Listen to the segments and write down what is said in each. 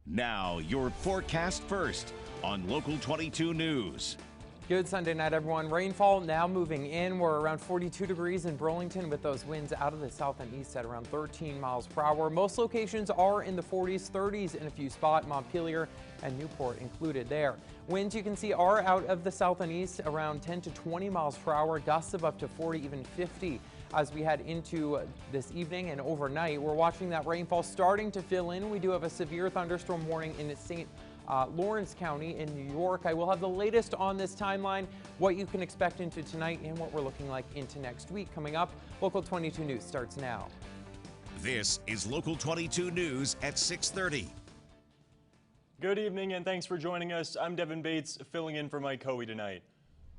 Now, your forecast first on Local 22 News. Good Sunday night, everyone. Rainfall now moving in. We're around 42 degrees in Burlington with those winds out of the south and east at around 13 miles per hour. Most locations are in the 40s, 30s in a few spots, Montpelier and Newport included there. Winds you can see are out of the south and east around 10 to 20 miles per hour, gusts of up to 40, even 50. As we head into this evening and overnight, we're watching that rainfall starting to fill in. We do have a severe thunderstorm warning in St. Lawrence County in New York. I will have the latest on this timeline, what you can expect into tonight and what we're looking like into next week. Coming up, Local 22 News starts now. This is Local 22 News at 6:30. Good evening and thanks for joining us. I'm Devin Bates, filling in for Mike Hoey tonight.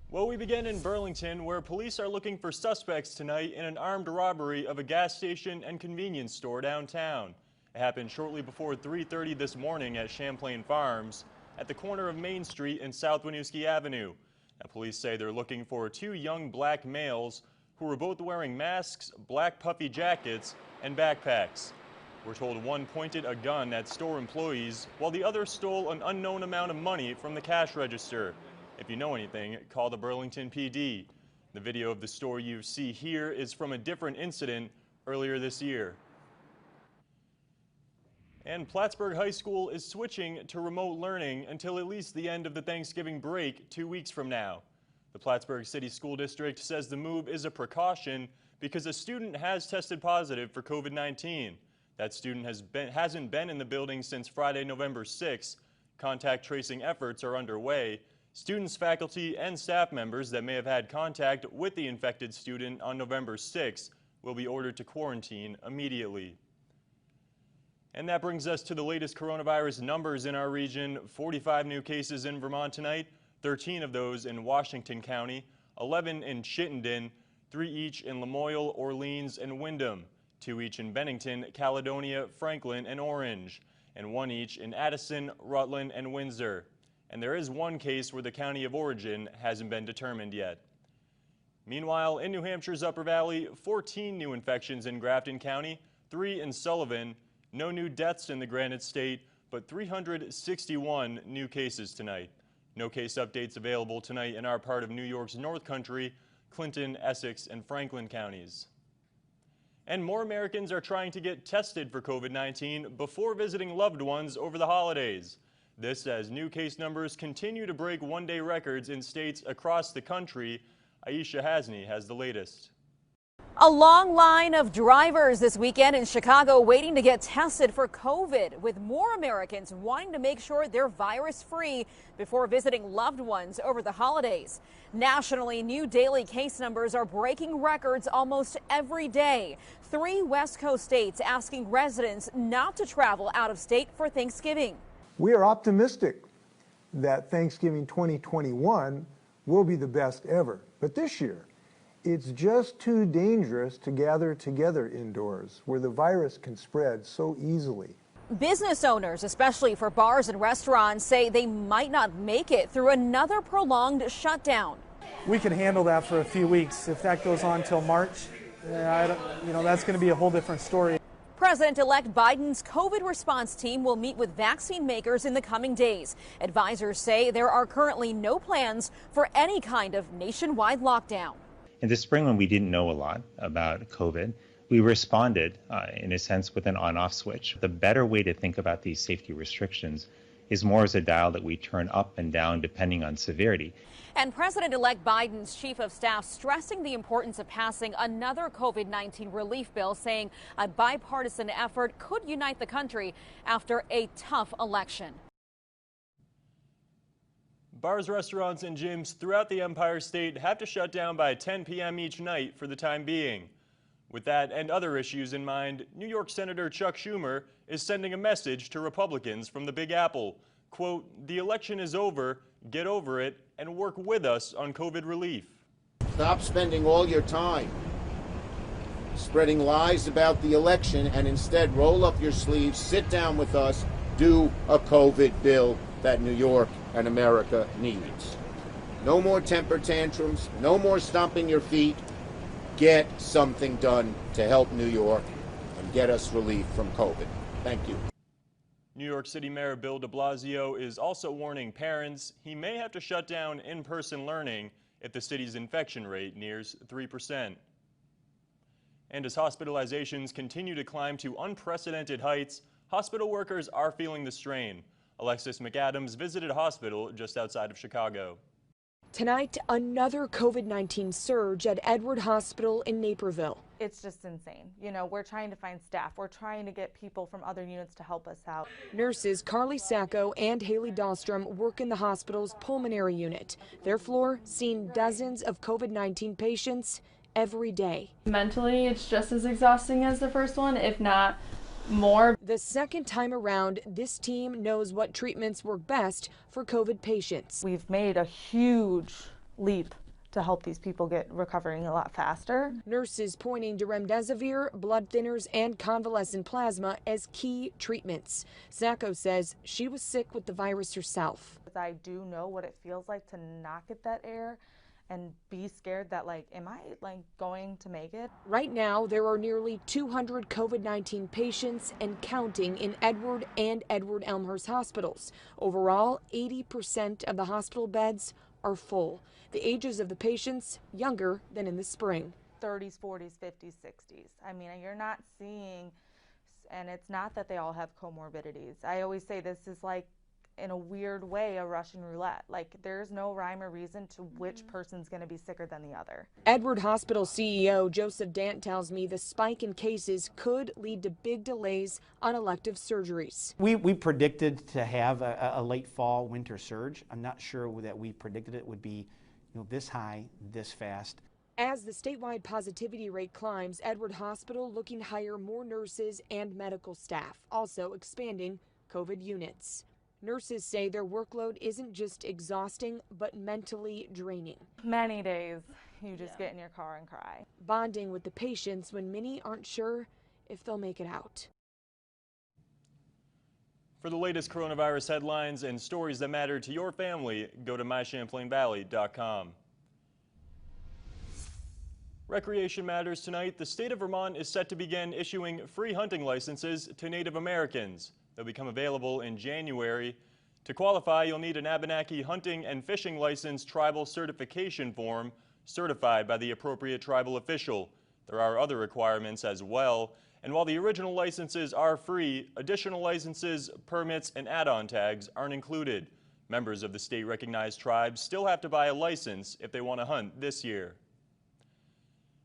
Well, we begin in Burlington, where police are looking for suspects tonight in an armed robbery of a gas station and convenience store downtown. It happened shortly before 3:30 this morning at Champlain Farms at the corner of Main Street and South Winooski Avenue. Now, police say they're looking for two young black males who were both wearing masks, black puffy jackets, and backpacks. We're told one pointed a gun at store employees while the other stole an unknown amount of money from the cash register. If you know anything, call the Burlington PD. The video of the store you see here is from a different incident earlier this year. And Plattsburgh High School is switching to remote learning until at least the end of the Thanksgiving break 2 weeks from now. The Plattsburgh City School District says the move is a precaution because a student has tested positive for COVID-19. That student hasn't been in the building since Friday, November 6th. Contact tracing efforts are underway. Students, faculty, and staff members that may have had contact with the infected student on November 6th will be ordered to quarantine immediately. And that brings us to the latest coronavirus numbers in our region. 45 new cases in Vermont tonight, 13 of those in Washington County, 11 in Chittenden, 3 each in Lamoille, Orleans, and Windham, 2 each in Bennington, Caledonia, Franklin, and Orange, and 1 each in Addison, Rutland, and Windsor. And there is 1 case where the county of origin hasn't been determined yet. Meanwhile, in New Hampshire's Upper Valley, 14 new infections in Grafton County, 3 in Sullivan, no new deaths in the Granite State, but 361 new cases tonight. No case updates available tonight in our part of New York's North Country, Clinton, Essex, and Franklin counties. And more Americans are trying to get tested for COVID-19 before visiting loved ones over the holidays. This as new case numbers continue to break one-day records in states across the country. Aisha Hasney has the latest. A long line of drivers this weekend in Chicago waiting to get tested for COVID, with more Americans wanting to make sure they're virus-free before visiting loved ones over the holidays. Nationally, new daily case numbers are breaking records almost every day. 3 West Coast states asking residents not to travel out of state for Thanksgiving. We are optimistic that Thanksgiving 2021 will be the best ever. But this year, it's just too dangerous to gather together indoors where the virus can spread so easily. Business owners, especially for bars and restaurants, say they might not make it through another prolonged shutdown. We can handle that for a few weeks. If that goes on till March, that's going to be a whole different story. President-elect Biden's COVID response team will meet with vaccine makers in the coming days. Advisors say there are currently no plans for any kind of nationwide lockdown. In the spring, when we didn't know a lot about COVID, we responded, in a sense, with an on-off switch. The better way to think about these safety restrictions is more as a dial that we turn up and down depending on severity. And President-elect Biden's chief of staff stressing the importance of passing another COVID-19 relief bill, saying a bipartisan effort could unite the country after a tough election. Bars, restaurants, and gyms throughout the Empire State have to shut down by 10 p.m. each night for the time being. With that and other issues in mind, New York Senator Chuck Schumer is sending a message to Republicans from the Big Apple. Quote, "The election is over, get over it, and work with us on COVID relief." Stop spending all your time spreading lies about the election and instead roll up your sleeves, sit down with us, do a COVID bill that New York and America needs. No more temper tantrums, no more stomping your feet. Get something done to help New York and get us relief from COVID. Thank you. New York City Mayor Bill de Blasio is also warning parents he may have to shut down in-person learning if the city's infection rate nears 3%. And as hospitalizations continue to climb to unprecedented heights, hospital workers are feeling the strain. Alexis McAdams visited a hospital just outside of Chicago. Tonight, another COVID-19 surge at Edward Hospital in Naperville. It's just insane. You know, we're trying to find staff. We're trying to get people from other units to help us out. Nurses Carly Sacco and Haley Dahlstrom work in the hospital's pulmonary unit. Their floor seeing dozens of COVID-19 patients every day. Mentally, it's just as exhausting as the first one, if not more. The second time around, this team knows what treatments work best for COVID patients. We've made a huge leap to help these people get recovering a lot faster. Nurses pointing to remdesivir, blood thinners, and convalescent plasma as key treatments. Sacco says she was sick with the virus herself. I do know what it feels like to not get that air and be scared that, like, am I going to make it? Right now, there are nearly 200 COVID-19 patients and counting in Edward and Edward Elmhurst hospitals. Overall, 80% of the hospital beds are full. The ages of the patients younger than in the spring. 30s, 40s, 50s, 60s. I mean, you're not seeing, and it's not that they all have comorbidities. I always say this is like, in a weird way, a Russian roulette. Like, there's no rhyme or reason to which person's going to be sicker than the other. Edward Hospital CEO Joseph Dant tells me the spike in cases could lead to big delays on elective surgeries. We predicted to have a late fall winter surge. I'm not sure that we predicted it would be this high, this fast. As the statewide positivity rate climbs, Edward Hospital looking to hire more nurses and medical staff, also expanding COVID units. Nurses say their workload isn't just exhausting, but mentally draining. Many days you just get in your car and cry. Bonding with the patients when many aren't sure if they'll make it out. For the latest coronavirus headlines and stories that matter to your family, go to mychamplainvalley.com. Recreation matters tonight. The state of Vermont is set to begin issuing free hunting licenses to Native Americans. They'll become available in January. To qualify, you'll need an Abenaki hunting and fishing license tribal certification form certified by the appropriate tribal official. There are other requirements as well. And while the original licenses are free, additional licenses, permits, and add-on tags aren't included. Members of the state-recognized tribes still have to buy a license if they want to hunt this year.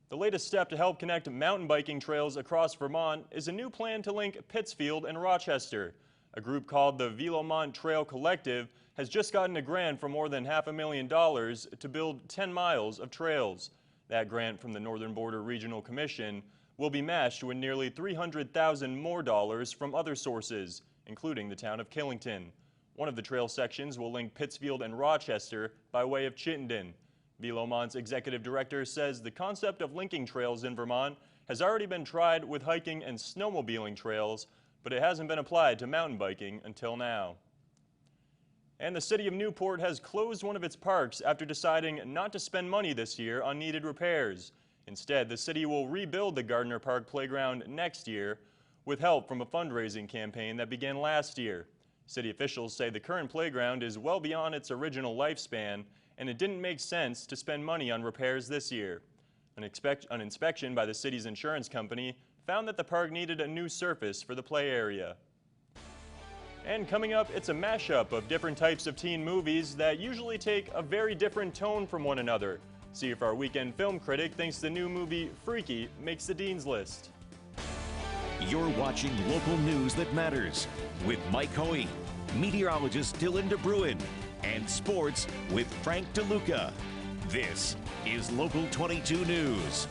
The latest step to help connect mountain biking trails across Vermont is a new plan to link Pittsfield and Rochester. A group called the Velomont Trail Collective has just gotten a grant for more than $500,000 to build 10 miles of trails. That grant from the Northern Border Regional Commission will be matched with nearly $300,000 more dollars from other sources, including the town of Killington. One of the trail sections will link Pittsfield and Rochester by way of Chittenden. Velomont's executive director says the concept of linking trails in Vermont has already been tried with hiking and snowmobiling trails, but it hasn't been applied to mountain biking until now. And the city of Newport has closed one of its parks after deciding not to spend money this year on needed repairs. Instead, the city will rebuild the Gardner Park playground next year with help from a fundraising campaign that began last year. City officials say the current playground is well beyond its original lifespan, and it didn't make sense to spend money on repairs this year. An inspection by the city's insurance company found that the park needed a new surface for the play area. And coming up, it's a mashup of different types of teen movies that usually take a very different tone from one another. See if our weekend film critic thinks the new movie Freaky makes the Dean's List. You're watching local news that matters with Mike Hoey, meteorologist Dylan DeBruin, and sports with Frank DeLuca. This is Local 22 News.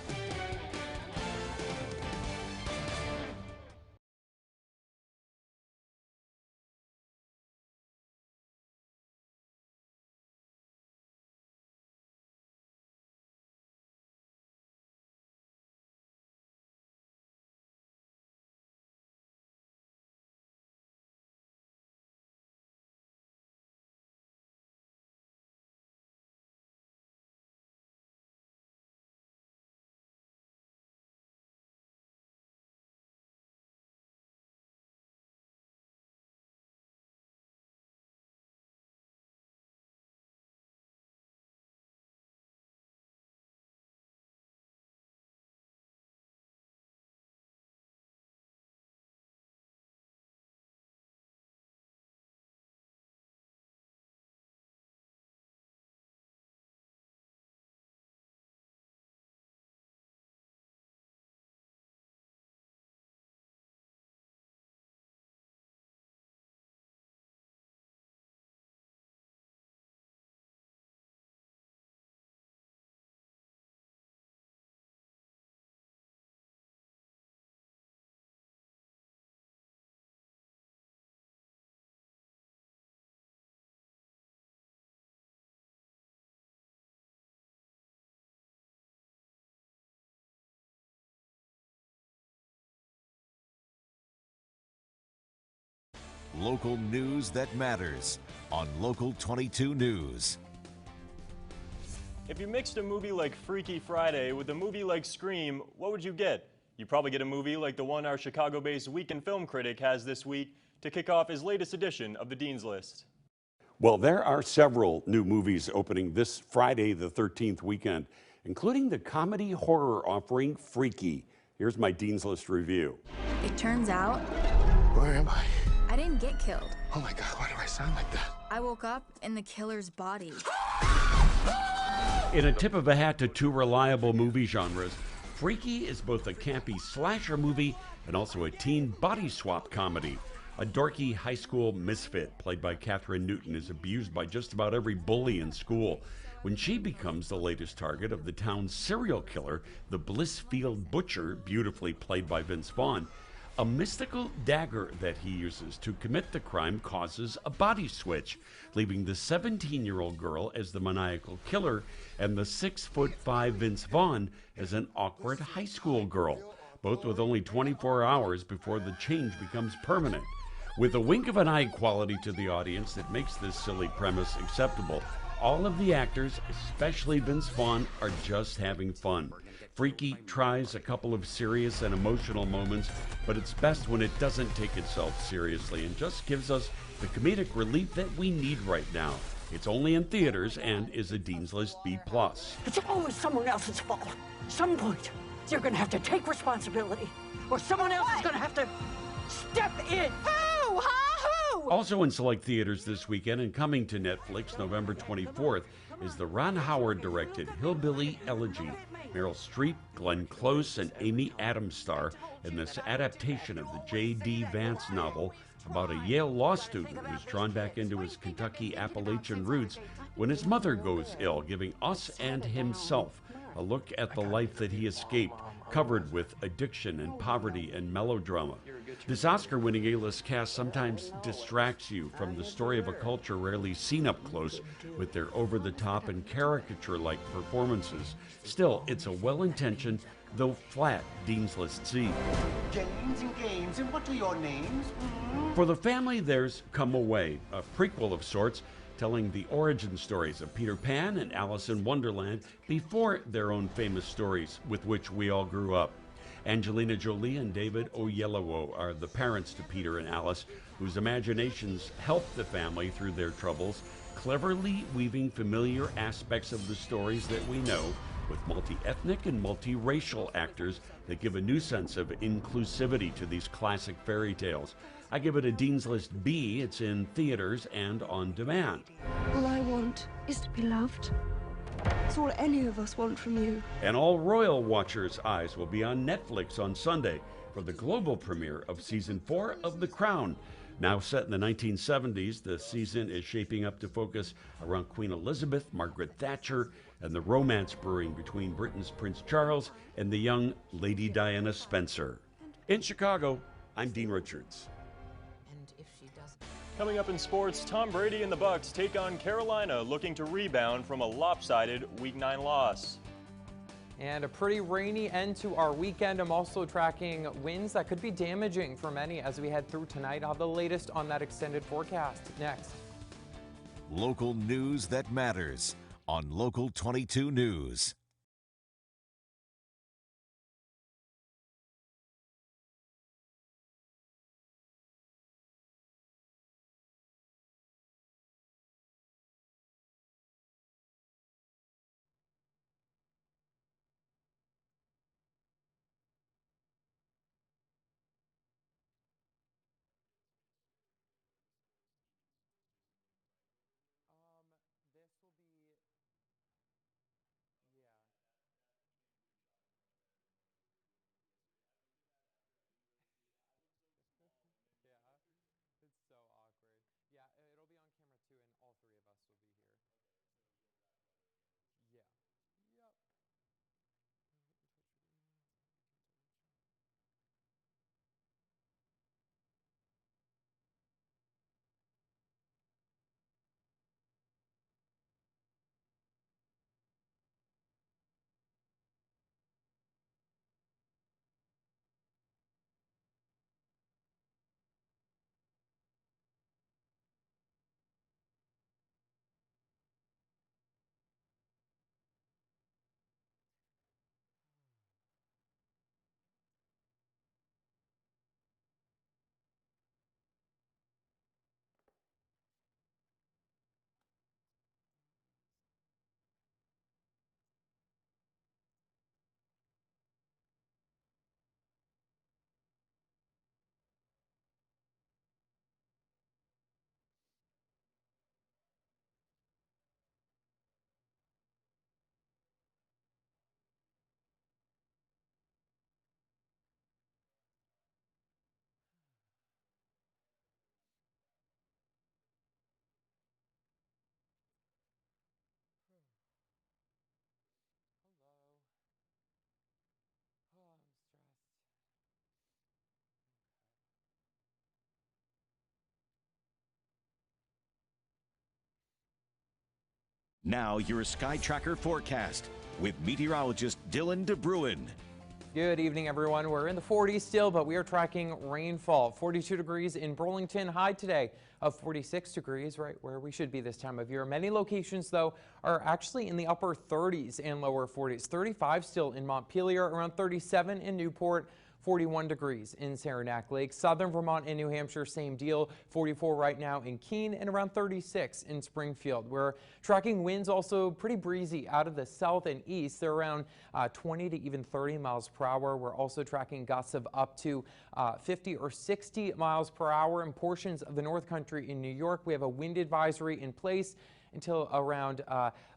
Local news that matters on Local 22 News. If you mixed a movie like Freaky Friday with a movie like Scream, what would you get? You'd probably get a movie like the one our Chicago-based Weekend Film Critic has this week to kick off his latest edition of the Dean's List. Well, there are several new movies opening this Friday the 13th weekend, including the comedy horror offering Freaky. Here's my Dean's List review. It turns out, where am I? I didn't get killed. Oh my God, why do I sound like that? I woke up in the killer's body. In a tip of a hat to two reliable movie genres, Freaky is both a campy slasher movie and also a teen body swap comedy. A dorky high school misfit, played by Katherine Newton, is abused by just about every bully in school. When she becomes the latest target of the town's serial killer, the Blissfield Butcher, beautifully played by Vince Vaughn, a mystical dagger that he uses to commit the crime causes a body switch, leaving the 17-year-old girl as the maniacal killer and the 6'5" Vince Vaughn as an awkward high school girl, both with only 24 hours before the change becomes permanent. With a wink of an eye quality to the audience that makes this silly premise acceptable, all of the actors, especially Vince Vaughn, are just having fun. Freaky tries a couple of serious and emotional moments, but it's best when it doesn't take itself seriously and just gives us the comedic relief that we need right now. It's only in theaters and is a Dean's List B+. It's always someone else's fault. At some point, you're going to have to take responsibility, or someone else is going to have to step in. Who? Who? Also in select theaters this weekend and coming to Netflix November 24th is the Ron Howard-directed Hillbilly Elegy. Meryl Streep, Glenn Close, and Amy Adams star in this adaptation of the J.D. Vance novel about a Yale law student who's drawn back into his Kentucky Appalachian roots when his mother goes ill, giving us and himself a look at the life that he escaped, covered with addiction and poverty and melodrama. This Oscar-winning A-list cast sometimes distracts you from the story of a culture rarely seen up close with their over-the-top and caricature-like performances. Still, it's a well-intentioned, though flat, Dean's List C. Games and games, and what are your names? For the family, there's Come Away, a prequel of sorts, telling the origin stories of Peter Pan and Alice in Wonderland before their own famous stories with which we all grew up. Angelina Jolie and David Oyelowo are the parents to Peter and Alice, whose imaginations help the family through their troubles, cleverly weaving familiar aspects of the stories that we know with multi-ethnic and multi-racial actors that give a new sense of inclusivity to these classic fairy tales. I give it a Dean's List B. It's in theaters and on demand. All I want is to be loved. It's all any of us want from you. And all royal watchers' eyes will be on Netflix on Sunday for the global premiere of Season 4 of The Crown. Now set in the 1970s, the season is shaping up to focus around Queen Elizabeth, Margaret Thatcher, and the romance brewing between Britain's Prince Charles and the young Lady Diana Spencer. In Chicago, I'm Dean Richards. Coming up in sports, Tom Brady and the Bucs take on Carolina, looking to rebound from a lopsided Week 9 loss. And a pretty rainy end to our weekend. I'm also tracking winds that could be damaging for many as we head through tonight. I'll have the latest on that extended forecast next. Local news that matters on Local 22 News. Now your Sky Tracker forecast with meteorologist Dylan DeBruin. Good evening, everyone. We're in the 40s still, but we are tracking rainfall. 42 degrees in Burlington, high today of 46 degrees, right where we should be this time of year. Many locations, though, are actually in the upper 30s and lower 40s. 35 still in Montpelier, around 37 in Newport. 41 degrees in Saranac Lake. Southern Vermont and New Hampshire, same deal. 44 right now in Keene and around 36 in Springfield. We're tracking winds also pretty breezy out of the south and east. They're around 20 to even 30 miles per hour. We're also tracking gusts of up to 50 or 60 miles per hour in portions of the North Country in New York. We have a wind advisory in place until around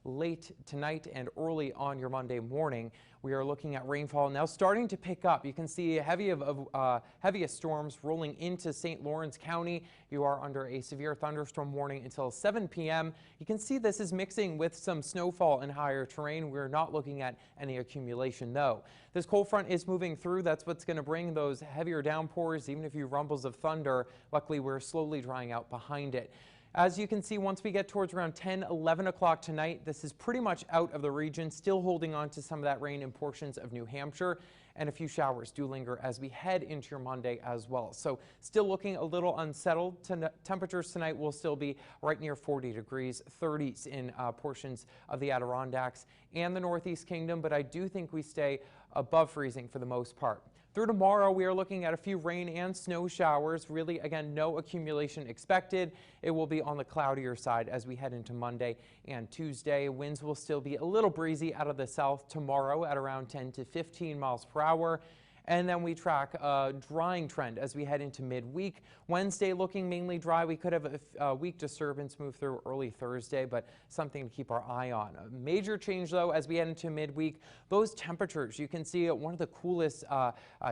late tonight and early on your Monday morning. We are looking at rainfall now starting to pick up. You can see heaviest storms rolling into St. Lawrence County. You are under a severe thunderstorm warning until 7 p.m. You can see this is mixing with some snowfall and higher terrain. We're not looking at any accumulation though. This cold front is moving through. That's what's going to bring those heavier downpours, even a few rumbles of thunder. Luckily, we're slowly drying out behind it. As you can see, once we get towards around 10, 11 o'clock tonight, this is pretty much out of the region, still holding on to some of that rain in portions of New Hampshire, and a few showers do linger as we head into your Monday as well. So still looking a little unsettled. Temperatures tonight will still be right near 40 degrees, 30s in portions of the Adirondacks and the Northeast Kingdom, but I do think we stay above freezing for the most part. Through tomorrow, we are looking at a few rain and snow showers. Really, again, no accumulation expected. It will be on the cloudier side as we head into Monday and Tuesday. Winds will still be a little breezy out of the south tomorrow at around 10 to 15 miles per hour. And then we track a drying trend as we head into midweek. Wednesday looking mainly dry. We could have a weak disturbance move through early Thursday, but something to keep our eye on. A major change, though, as we head into midweek, those temperatures. You can see one of the coolest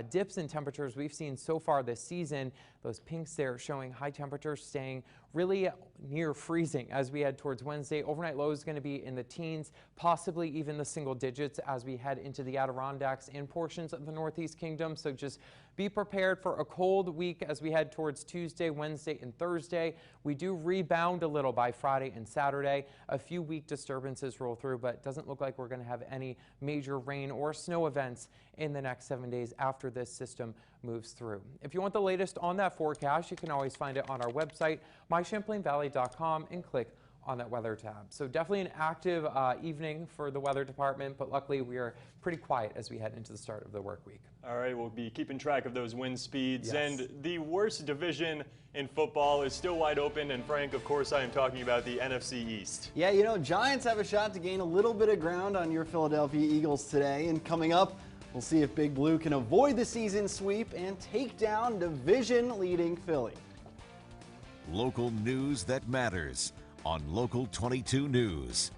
dips in temperatures we've seen so far this season. Those pinks there showing high temperatures staying really near freezing as we head towards Wednesday. Overnight low is going to be in the teens, possibly even the single digits as we head into the Adirondacks and portions of the Northeast Kingdom. So just be prepared for a cold week as we head towards Tuesday, Wednesday, and Thursday. We do rebound a little by Friday and Saturday. A few weak disturbances roll through, but it doesn't look like we're going to have any major rain or snow events in the next 7 days after this system moves through. If you want the latest on that forecast, you can always find it on our website, mychamplainvalley.com, and click on that weather tab. So definitely an active evening for the weather department, but luckily we are pretty quiet as we head into the start of the work week. All right, we'll be keeping track of those wind speeds. Yes. And the worst division in football is still wide open. And Frank, of course, I am talking about the NFC East. Yeah, you know, Giants have a shot to gain a little bit of ground on your Philadelphia Eagles today. And coming up, we'll see if Big Blue can avoid the season sweep and take down division-leading Philly. Local news that matters on Local 22 News.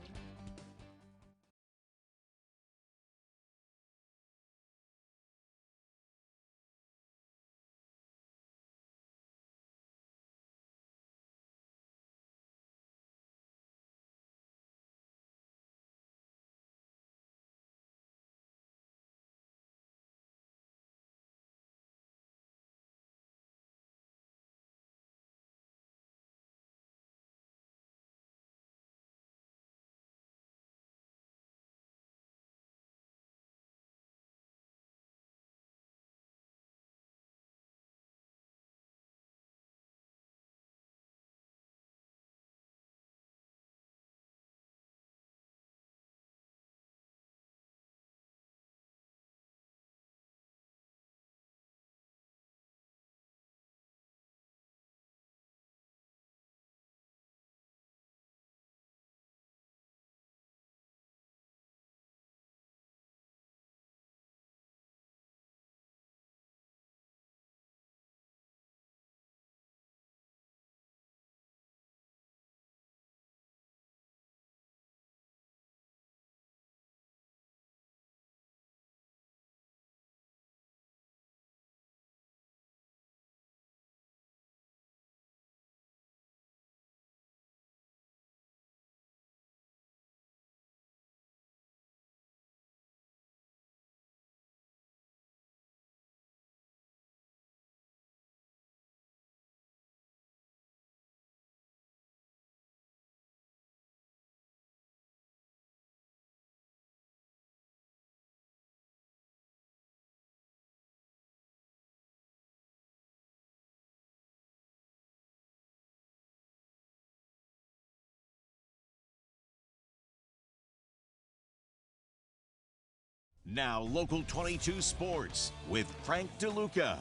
Now, Local 22 Sports with Frank DeLuca.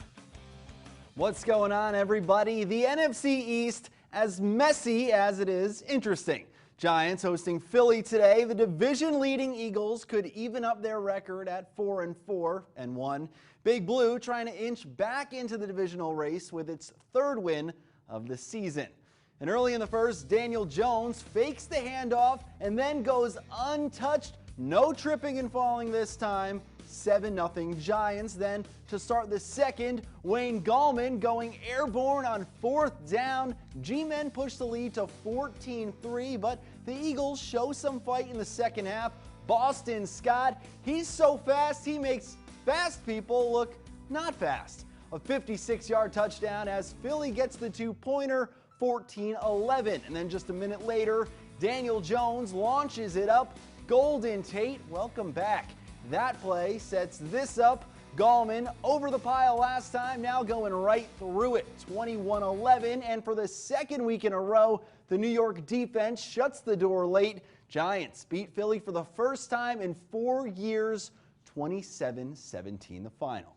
What's going on, everybody? The NFC East, as messy as it is interesting. Giants hosting Philly today. The division-leading Eagles could even up their record at 4-4-1. Big Blue trying to inch back into the divisional race with its third win of the season. And early in the first, Daniel Jones fakes the handoff and then goes untouched. No tripping and falling this time. 7-0 Giants. Then to start the second, Wayne Gallman going airborne on fourth down. G-men push the lead to 14-3, but the Eagles show some fight in the second half. Boston Scott, he's so fast he makes fast people look not fast. A 56-yard touchdown as Philly gets the two-pointer, 14-11. And then just a minute later, Daniel Jones launches it up. Golden Tate, welcome back. That play sets this up. Gallman over the pile last time, now going right through it. 21-11, and for the second week in a row, the New York defense shuts the door late. Giants beat Philly for the first time in 4 years, 27-17 the final.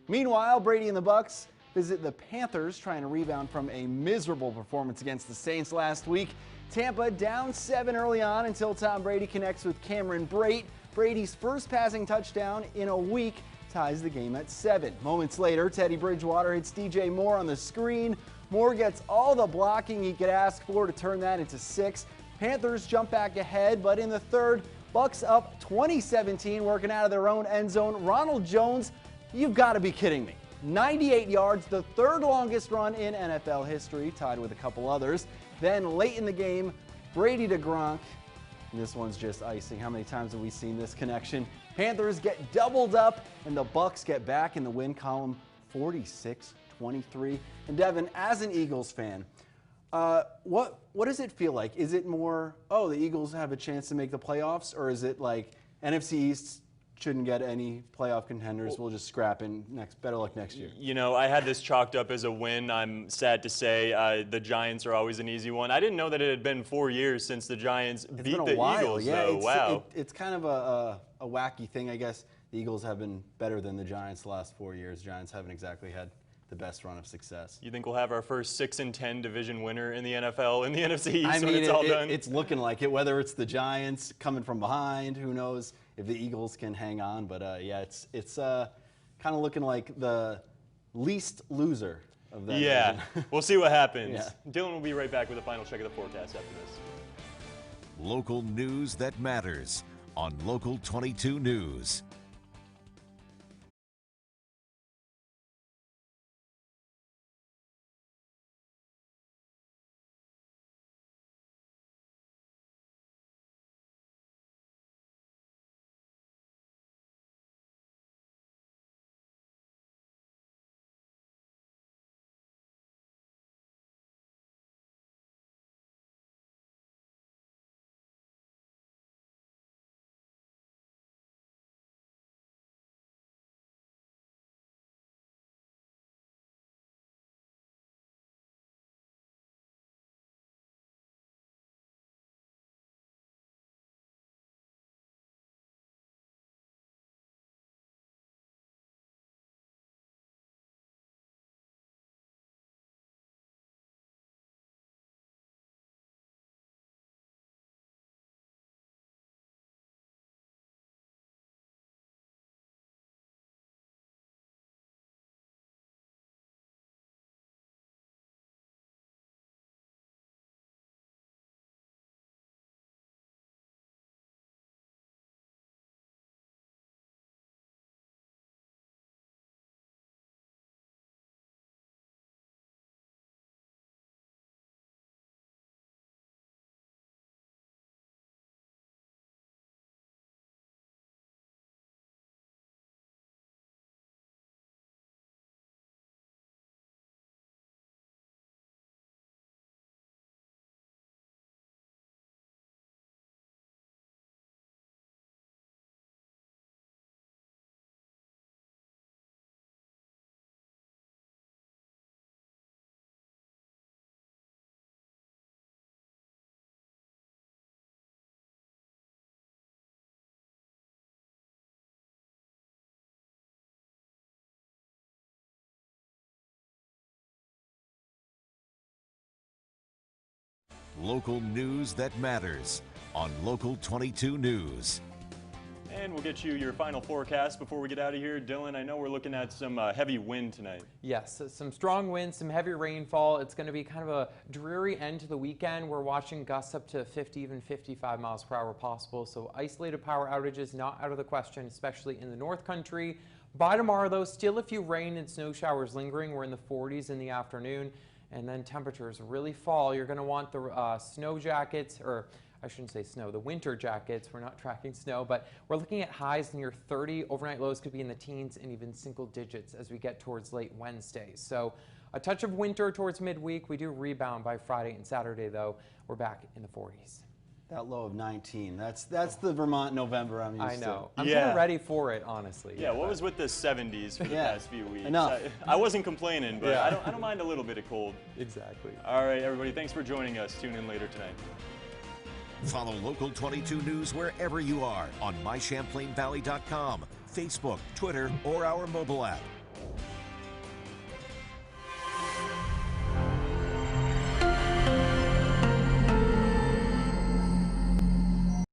Meanwhile, Brady and the Bucs visit the Panthers, trying to rebound from a miserable performance against the Saints last week. Tampa down 7 early on until Tom Brady connects with Cameron Brate. Brady's first passing touchdown in a week ties the game at 7. Moments later, Teddy Bridgewater hits DJ Moore on the screen. Moore gets all the blocking he could ask for to turn that into 6. Panthers jump back ahead, but in the third, Bucs up 20-17, working out of their own end zone. Ronald Jones, you've got to be kidding me. 98 yards, the third longest run in NFL history, tied with a couple others. Then late in the game, Brady to Gronk. This one's just icing. How many times have we seen this connection? Panthers get doubled up, and the Bucs get back in the win column, 46-23. And Devin, as an Eagles fan, what does it feel like? Is it more, oh, the Eagles have a chance to make the playoffs, or is it like NFC East shouldn't get any playoff contenders, we'll just scrap in better luck next year? You know, I had this chalked up as a win. I'm sad to say the Giants are always an easy one. I didn't know that it had been 4 years since the Giants beat the Eagles, yeah, though. Wow. It's kind of a wacky thing, I guess. The Eagles have been better than the Giants the last 4 years. Giants haven't exactly had the best run of success. You think we'll have our first 6-10 division winner in the NFL in the NFC East I mean, when it's all done? It's looking like it, whether it's the Giants coming from behind, who knows if the Eagles can hang on. But yeah, it's kind of looking like the least loser of that division. We'll see what happens. Yeah. Dylan will be right back with a final check of the forecast after this. Local news that matters on Local 22 News. local news that matters on Local 22 News. And we'll get you your final forecast before we get out of here. Dylan, I know we're looking at some heavy wind tonight. Yes, some strong winds, some heavy rainfall. It's going to be kind of a dreary end to the weekend. We're watching gusts up to 50, even 55 miles per hour possible. So isolated power outages not out of the question, especially in the North Country. By tomorrow, though, still a few rain and snow showers lingering. We're in the 40s in the afternoon, and then temperatures really fall. You're going to want the snow jackets, or I shouldn't say snow, the winter jackets. We're not tracking snow, but we're looking at highs near 30. Overnight lows could be in the teens and even single digits as we get towards late Wednesday. So a touch of winter towards midweek. We do rebound by Friday and Saturday, though. We're back in the 40s. That low of 19. That's the Vermont November I'm used to. I know. I'm kind of ready for it, honestly. Yeah, what was with the 70s for the past few weeks? Enough. I wasn't complaining, but I don't mind a little bit of cold. Exactly. All right, everybody, thanks for joining us. Tune in later tonight. Follow Local 22 News wherever you are on mychamplainvalley.com, Facebook, Twitter, or our mobile app.